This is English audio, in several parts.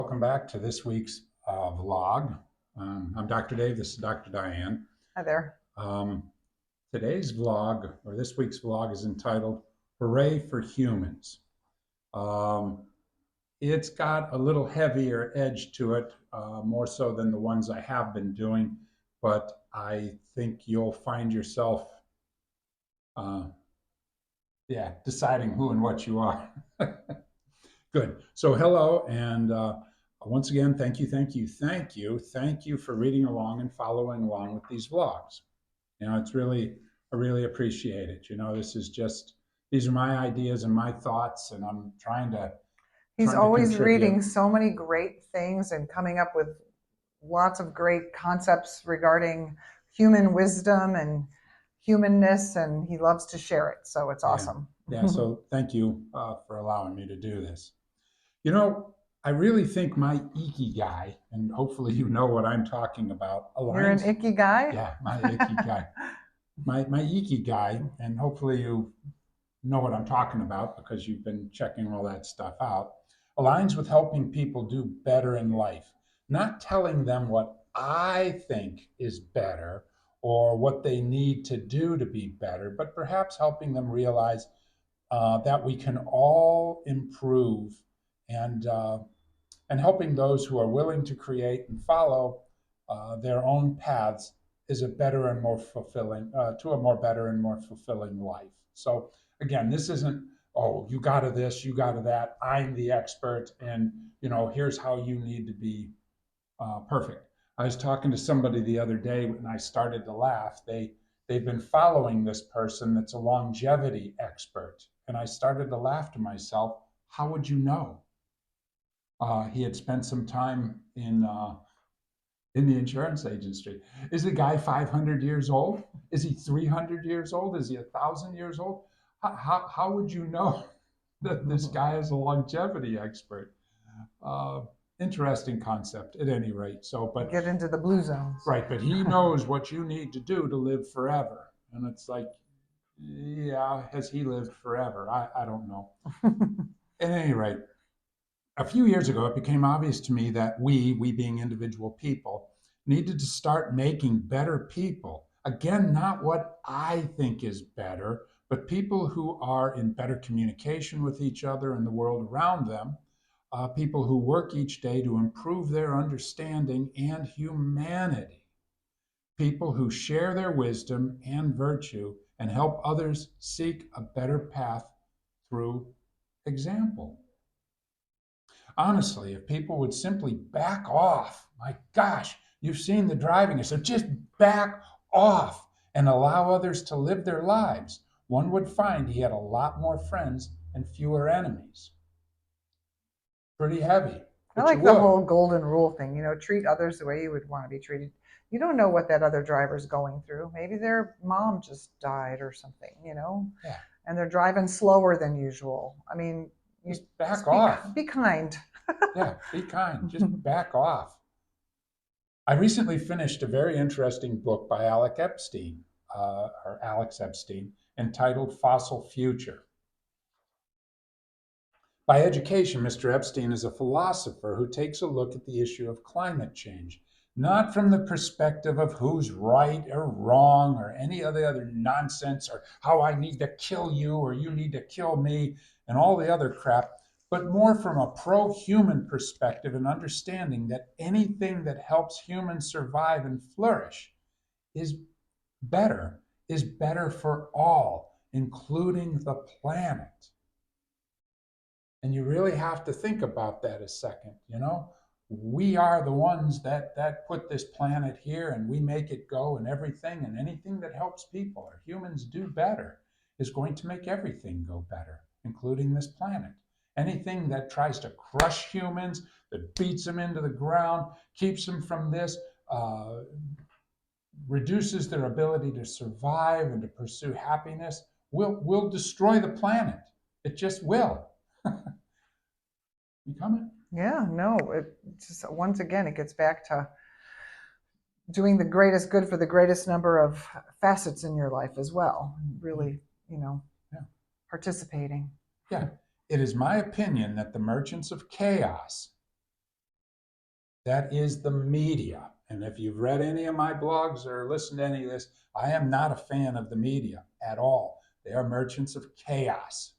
Welcome back to this week's vlog. I'm Dr. Dave. This is Dr. Diane. Hi there. Um, Today's vlog, or this week's vlog, is entitled Hooray for Humans. Um, it's got a little heavier edge to it, more so than the ones I have been doing, but I think you'll find yourself, uh, deciding who and what you are. Good. So, hello, and once again, thank you for reading along and following along with these vlogs. I really appreciate it. These are my ideas and my thoughts, and I'm He's trying to always contribute. reading so many great things and coming up with lots of great concepts regarding human wisdom and humanness, and he loves to share it. So it's Yeah, awesome. yeah. So, thank you for allowing me to do this. You know, I really think my ikigai, and hopefully you know what I'm talking about, You're an aligns. icky guy? Yeah, my ikigai. My ikigai, and hopefully you know what I'm talking about because you've been checking all that stuff out, aligns with helping people do better in life, not telling them what I think is better or what they need to do to be better, but perhaps helping them realize that we can all improve and uh, and helping those who are willing to create and follow their own paths is a better and more fulfilling to a more better and more fulfilling life. So again, this isn't, oh, you got to this, you got to that, I'm the expert, and here's how you need to be perfect. I was talking to somebody the other day and I started to laugh. They've been following this person that's a longevity expert, and I started to laugh to myself. How would you know? He had spent some time in the insurance agency. Is the guy 500 years old? Is he 300 years old? Is he 1,000 years old? How would you know that this guy is a longevity expert? Uh, Interesting concept at any rate. So, but Get into the blue zones. right, but he knows what you need to do to live forever. And it's like, yeah, has he lived forever? I don't know. At any rate, a few years ago, it became obvious to me that we being individual people, needed to start making better people. Again, not what I think is better, but people who are in better communication with each other and the world around them, people who work each day to improve their understanding and humanity, people who share their wisdom and virtue and help others seek a better path through example. Honestly, if people would simply back off, my gosh, you've seen the driving, so just back off and allow others to live their lives, one would find he had a lot more friends and fewer enemies. Pretty heavy, I but you like the would. whole golden rule thing, treat others the way you would want to be treated. You don't know what that other driver's going through. Maybe their mom just died or something, Yeah, and they're driving slower than usual. I mean, you just back just be off. be kind. Yeah, be kind. Just back off. I recently finished a very interesting book by Alex Epstein, entitled Fossil Future. By education, Mr. Epstein is a philosopher who takes a look at the issue of climate change, not from the perspective of who's right or wrong or any of the other nonsense or how I need to kill you or you need to kill me and all the other crap, but more from a pro human perspective and understanding that anything that helps humans survive and flourish is better, is better for all, including the planet. And you really have to think about that a second. We are the ones that put this planet here, and we make it go, and everything and anything that helps people or humans do better is going to make everything go better, including this planet. Anything that tries to crush humans, that beats them into the ground, keeps them from this, uh, reduces their ability to survive and to pursue happiness, will destroy the planet. It just will. You coming? Yeah, no, it just once again it gets back to doing the greatest good for the greatest number of facets in your life as well. Really, you know, Yeah. participating. Yeah. It is my opinion that the merchants of chaos That is the media. And if you've read any of my blogs or listened to any of this, I am not a fan of the media at all. They are merchants of chaos.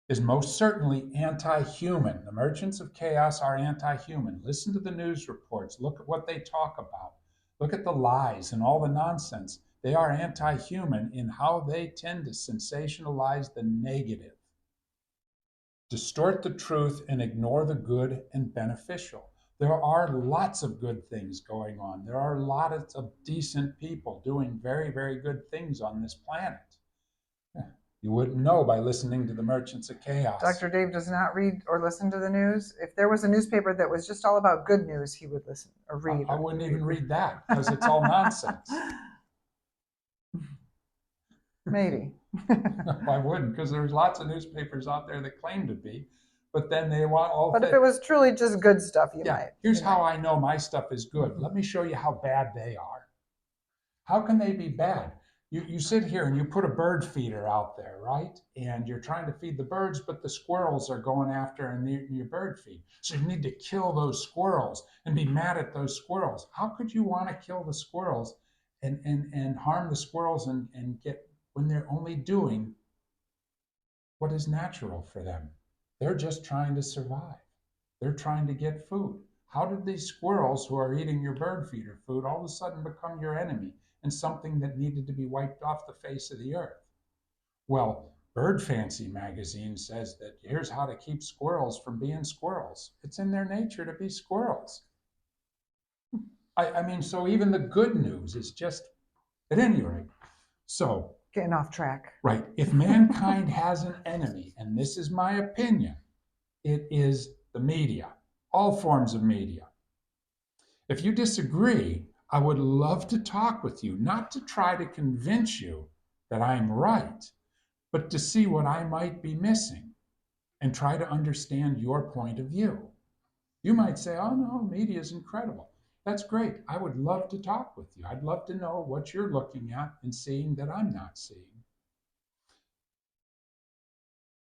Is most certainly anti-human. The merchants of chaos are anti-human. Listen to the news reports. Look at what they talk about. Look at the lies and all the nonsense. They are anti-human in how they tend to sensationalize the negative, distort the truth, and ignore the good and beneficial. There are lots of good things going on. There are lots of decent people doing very, very good things on this planet. You wouldn't know by listening to the merchants of chaos. Dr. Dave does not read or listen to the news. If there was a newspaper that was just all about good news, he would listen or read. I wouldn't even read that because it's all nonsense. Maybe. I wouldn't, because there's lots of newspapers out there that claim to be, but then they want all. But if it was truly just good stuff, you yeah, might. Here's how I know my stuff is good. Let me show you how bad they are. How can they be bad? You sit here and you put a bird feeder out there, right? And you're trying to feed the birds, but the squirrels are going after and your bird feed. So you need to kill those squirrels and be mad at those squirrels. How could you want to kill the squirrels and harm the squirrels and get when they're only doing what is natural for them? They're just trying to survive. They're trying to get food. How did these squirrels who are eating your bird feeder food all of a sudden become your enemy and something that needed to be wiped off the face of the earth? Well, Bird Fancy magazine says that here's how to keep squirrels from being squirrels. It's in their nature to be squirrels. I mean, so even the good news is just, at any rate. So, getting off track. Right. If mankind has an enemy, and this is my opinion, it is the media, all forms of media. If you disagree, I would love to talk with you, not to try to convince you that I'm right, but to see what I might be missing and try to understand your point of view. You might say, oh no, media is incredible. That's great. I would love to talk with you. I'd love to know what you're looking at and seeing that I'm not seeing.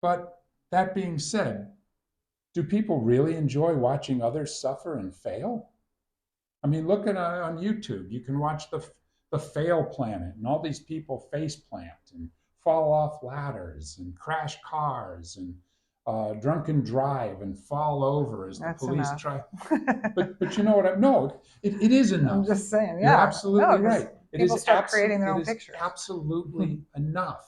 But that being said, do people really enjoy watching others suffer and fail? I mean, look at on YouTube. You can watch the Fail Planet, and all these people face plant and fall off ladders and crash cars and drunken drive and fall over as That's the police enough. try. But you know what? No, it is enough. I'm just saying, yeah. You're absolutely right. People start creating their own pictures. Absolutely enough.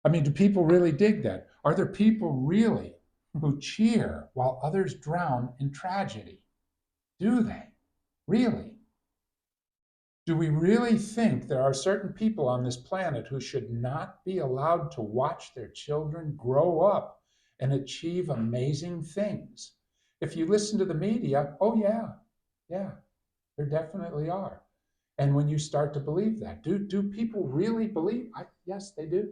I mean, do people really dig that? Are there people really who cheer while others drown in tragedy? Do they? Really? Do we really think there are certain people on this planet who should not be allowed to watch their children grow up and achieve amazing things? If you listen to the media, oh yeah, there definitely are. And when you start to believe that, do people really believe? Yes, they do.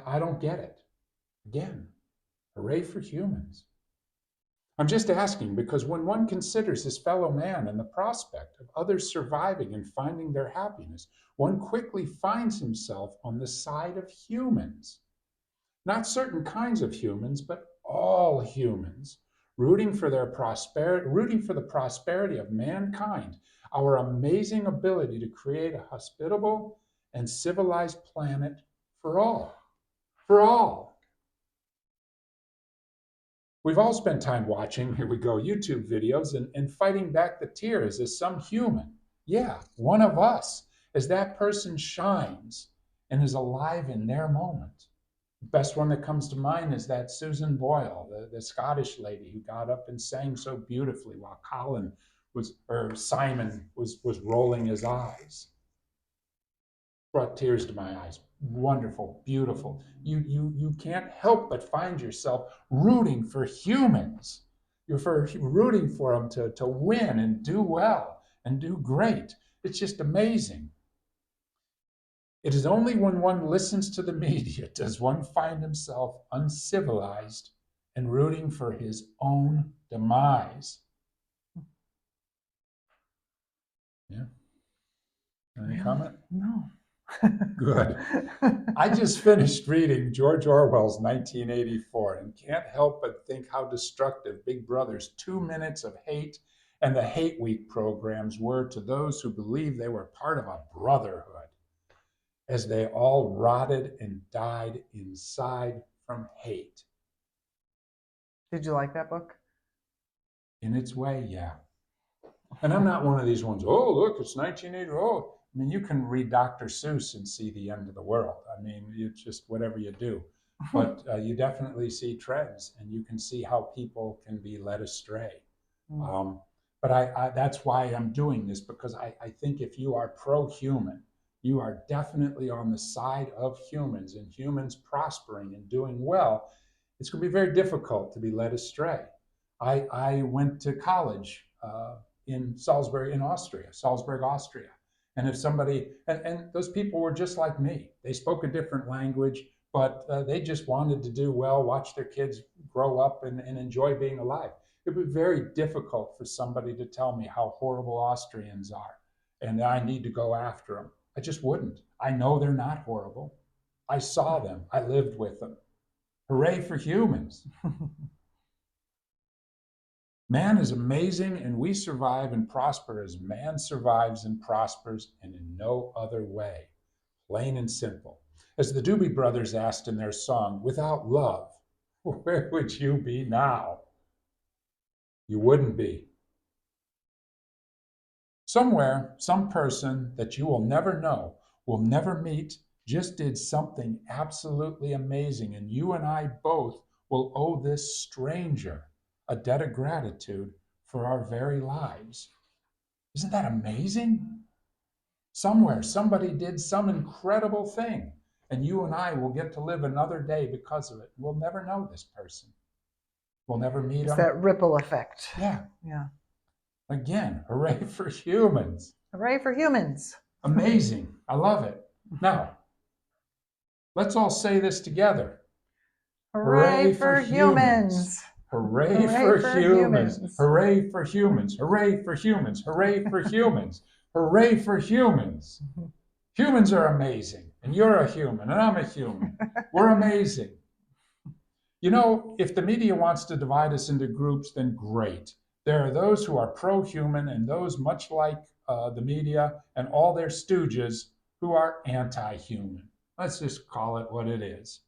I don't get it. Again, hooray for humans. I'm just asking because when one considers his fellow man and the prospect of others surviving and finding their happiness, one quickly finds himself on the side of humans. Not certain kinds of humans, but all humans, rooting for the prosperity of mankind, our amazing ability to create a hospitable and civilized planet for all. For all. We've all spent time watching, here we go, YouTube videos and fighting back the tears as some human, yeah, one of us, as that person shines and is alive in their moment. The best one that comes to mind is that Susan Boyle, the Scottish lady who got up and sang so beautifully while Simon was rolling his eyes. Brought tears to my eyes. Wonderful, beautiful. You can't help but find yourself rooting for humans. You're rooting for them to win and do well and do great. It's just amazing. It is only when one listens to the media does one find himself uncivilized and rooting for his own demise. Yeah. Any comment? No. Good. I just finished reading George Orwell's 1984 and can't help but think how destructive Big Brother's 2 minutes of hate and the Hate Week programs were to those who believed they were part of a brotherhood, as they all rotted and died inside from hate. Did you like that book? In its way, yeah. And I'm not one of these ones, oh, look, it's 1980. Oh, I mean, you can read Dr. Seuss and see the end of the world. I mean, it's just whatever you do. But you definitely see trends and you can see how people can be led astray. Um, but that's why I'm doing this, because I think if you are pro-human, you are definitely on the side of humans and humans prospering and doing well. It's going to be very difficult to be led astray. I went to college in Salzburg, Austria. And if somebody, and those people were just like me, they spoke a different language, but they just wanted to do well, watch their kids grow up and enjoy being alive. It would be very difficult for somebody to tell me how horrible Austrians are and I need to go after them. I just wouldn't. I know they're not horrible. I saw them, I lived with them. Hooray for humans. Man is amazing, and we survive and prosper as man survives and prospers, and in no other way. Plain and simple. As the Doobie Brothers asked in their song, without love, where would you be now? You wouldn't be. Somewhere, some person that you will never know, will never meet, just did something absolutely amazing, and you and I both will owe this stranger a debt of gratitude for our very lives. Isn't that amazing? Somewhere, somebody did some incredible thing, and you and I will get to live another day because of it. We'll never know this person. We'll never meet It's them. that ripple effect. Yeah. Yeah. Again, hooray for humans. Hooray for humans. Amazing. I love it. Now, let's all say this together. Hooray for humans. Hooray for humans. Hooray for humans. Hooray for humans. Hooray for humans. Hooray for humans. Humans are amazing. And you're a human, and I'm a human. We're amazing. You know, if the media wants to divide us into groups, then great. There are those who are pro-human and those much like the media and all their stooges who are anti-human. Let's just call it what it is.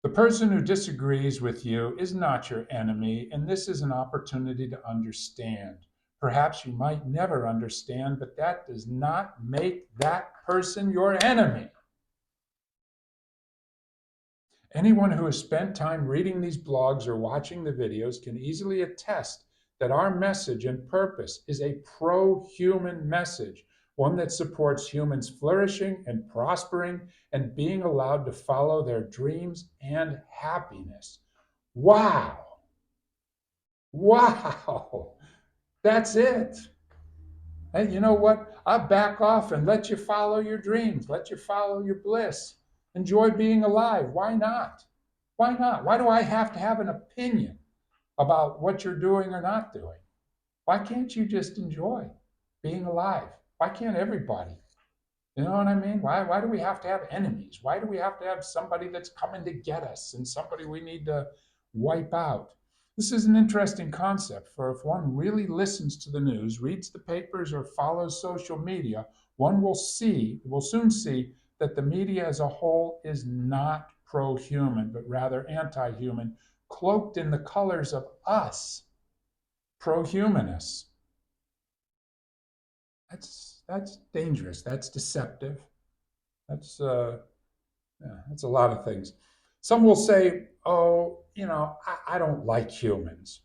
The person who disagrees with you is not your enemy, and this is an opportunity to understand. Perhaps you might never understand, but that does not make that person your enemy. Anyone who has spent time reading these blogs or watching the videos can easily attest that our message and purpose is a pro-human message, one that supports humans flourishing and prospering and being allowed to follow their dreams and happiness. Wow. Wow. That's it. And you know what? I'll back off and let you follow your dreams, let you follow your bliss. Enjoy being alive. Why not? Why not? Why do I have to have an opinion about what you're doing or not doing? Why can't you just enjoy being alive? Why can't everybody? You know what I mean? Why do we have to have enemies? Why do we have to have somebody that's coming to get us and somebody we need to wipe out? This is an interesting concept, for if one really listens to the news, reads the papers, or follows social media, one will soon see that the media as a whole is not pro-human, but rather anti-human, cloaked in the colors of us, pro-humanists. That's dangerous. That's deceptive. That's a lot of things. Some will say, "Oh, I don't like humans,"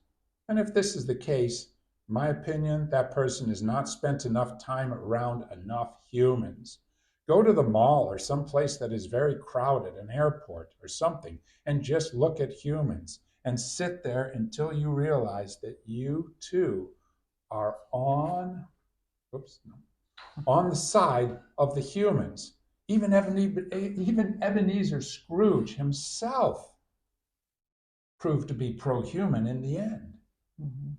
and if this is the case, in my opinion, that person has not spent enough time around enough humans. Go to the mall or someplace that is very crowded, an airport or something, and just look at humans and sit there until you realize that you too are on the side of the humans. Even Ebenezer Scrooge himself proved to be pro-human in the end.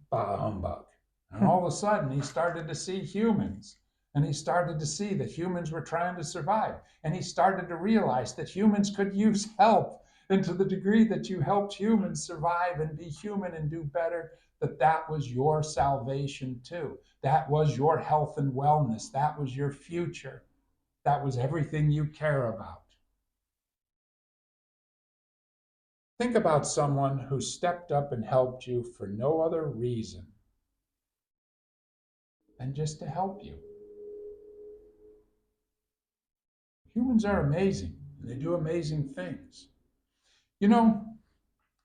Bah humbug. And all of a sudden, he started to see humans. And he started to see that humans were trying to survive. And he started to realize that humans could use help. And to the degree that you helped humans survive and be human and do better, that was your salvation too. That was your health and wellness. That was your future. That was everything you care about. Think about someone who stepped up and helped you for no other reason than just to help you. Humans are amazing. They do amazing things. You know,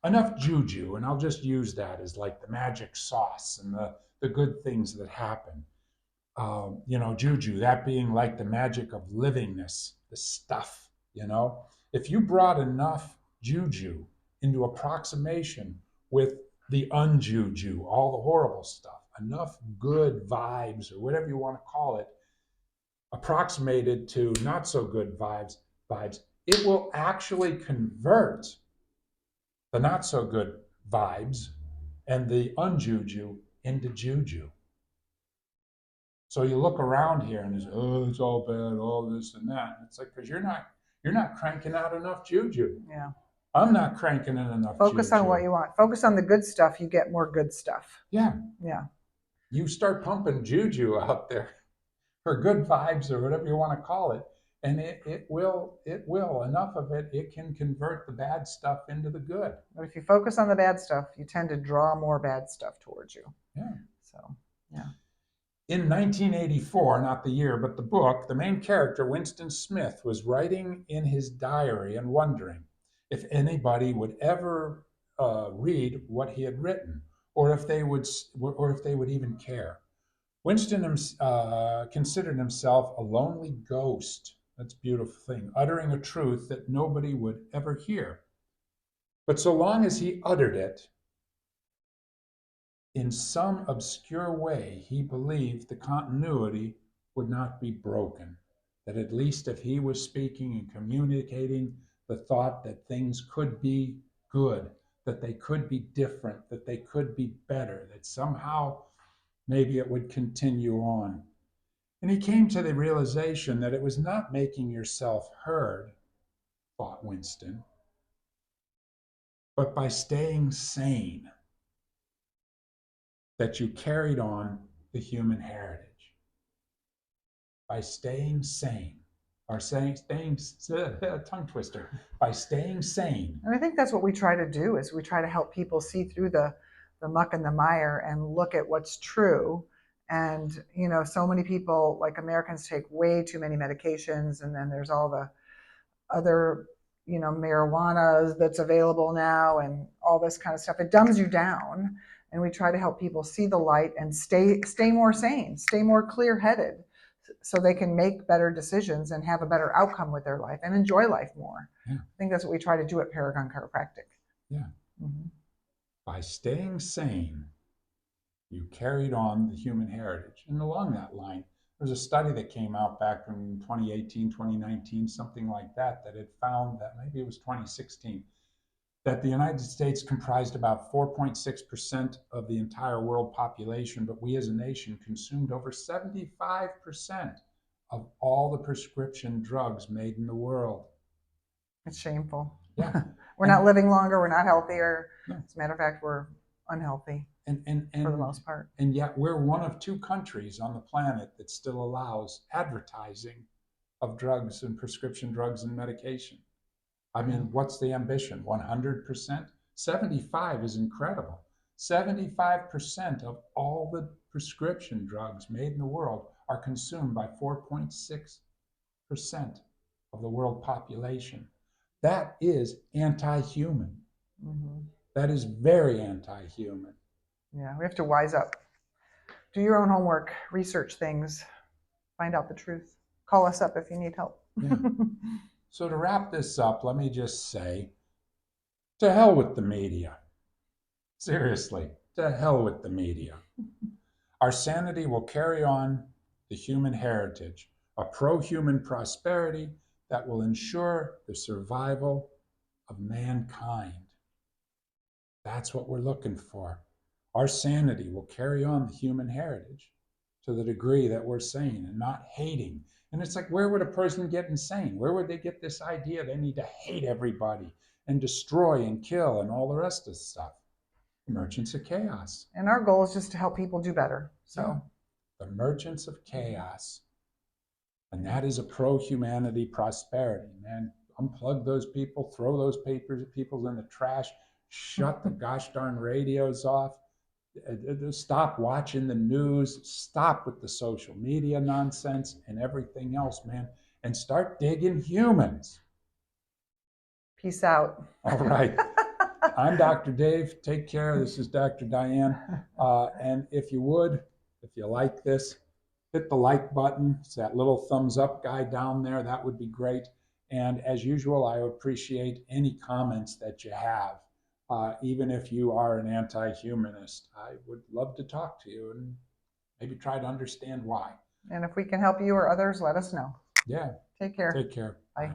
enough juju, and I'll just use that as like the magic sauce and the good things that happen. Juju, that being like the magic of livingness, the stuff, If you brought enough juju into approximation with the unjuju, all the horrible stuff, enough good vibes or whatever you want to call it, approximated to not so good vibes, it will actually convert the not so good vibes and the unjuju into juju. So you look around here and it's all bad, all this and that. It's like, because you're not cranking out enough juju. Yeah. I'm not cranking in enough Focus juju. on what you want. Focus on the good stuff. You get more good stuff. Yeah. Yeah. You start pumping juju out there for good vibes or whatever you want to call it, and it will enough of it can convert the bad stuff into the good. But if you focus on the bad stuff, you tend to draw more bad stuff towards you. Yeah. So, yeah. In 1984, not the year, but the book, the main character, Winston Smith, was writing in his diary and wondering if anybody would ever read what he had written, or if they would even care. Winston considered himself a lonely ghost. That's a beautiful thing, uttering a truth that nobody would ever hear. But so long as he uttered it, in some obscure way, he believed the continuity would not be broken. That at least if he was speaking and communicating the thought that things could be good, that they could be different, that they could be better, that somehow maybe it would continue on. And he came to the realization that it was not making yourself heard, thought Winston, but by staying sane, that you carried on the human heritage. By staying sane, or staying tongue twister, by staying sane. And I think that's what we try to do is we try to help people see through the muck and the mire and look at what's true. And, so many people, like Americans, take way too many medications. And then there's all the other, marijuana that's available now and all this kind of stuff. It dumbs you down. And we try to help people see the light and stay more sane, stay more clear-headed, so they can make better decisions and have a better outcome with their life and enjoy life more. Yeah. I think that's what we try to do at Paragon Chiropractic. Yeah. Mm-hmm. By staying sane, you carried on the human heritage. And along that line, there's a study that came out back in 2018, 2019, something like that, that had found that maybe it was 2016, that the United States comprised about 4.6% of the entire world population, but we as a nation consumed over 75% of all the prescription drugs made in the world. It's shameful. Yeah. We're not living longer. We're not healthier. No. As a matter of fact, we're unhealthy and for the most part. And yet we're one of 2 countries on the planet that still allows advertising of drugs and prescription drugs and medication. I mean, what's the ambition? 100%? 75 is incredible. 75% of all the prescription drugs made in the world are consumed by 4.6% of the world population. That is anti-human. Mm-hmm. That is very anti-human. Yeah, we have to wise up. Do your own homework, research things, find out the truth. Call us up if you need help. Yeah. So to wrap this up, let me just say, to hell with the media. Seriously, to hell with the media. Our sanity will carry on the human heritage, a pro-human prosperity that will ensure the survival of mankind. That's what we're looking for. Our sanity will carry on the human heritage to the degree that we're sane and not hating. And it's like, where would a person get insane? Where would they get this idea they need to hate everybody and destroy and kill and all the rest of the stuff? Merchants of chaos. And our goal is just to help people do better. So, yeah. The merchants of chaos. And that is a pro-humanity prosperity, man. Unplug those people, throw those people in the trash, shut the gosh darn radios off, stop watching the news, stop with the social media nonsense and everything else, man, and start digging humans. Peace out. All right. I'm Dr. Dave. Take care. This is Dr. Diane. And if you would, if you like this, hit the like button. It's that little thumbs up guy down there. That would be great. And as usual, I appreciate any comments that you have. Even if you are an anti-humanist, I would love to talk to you and maybe try to understand why. And if we can help you or others, let us know. Yeah. Take care. Take care. Bye.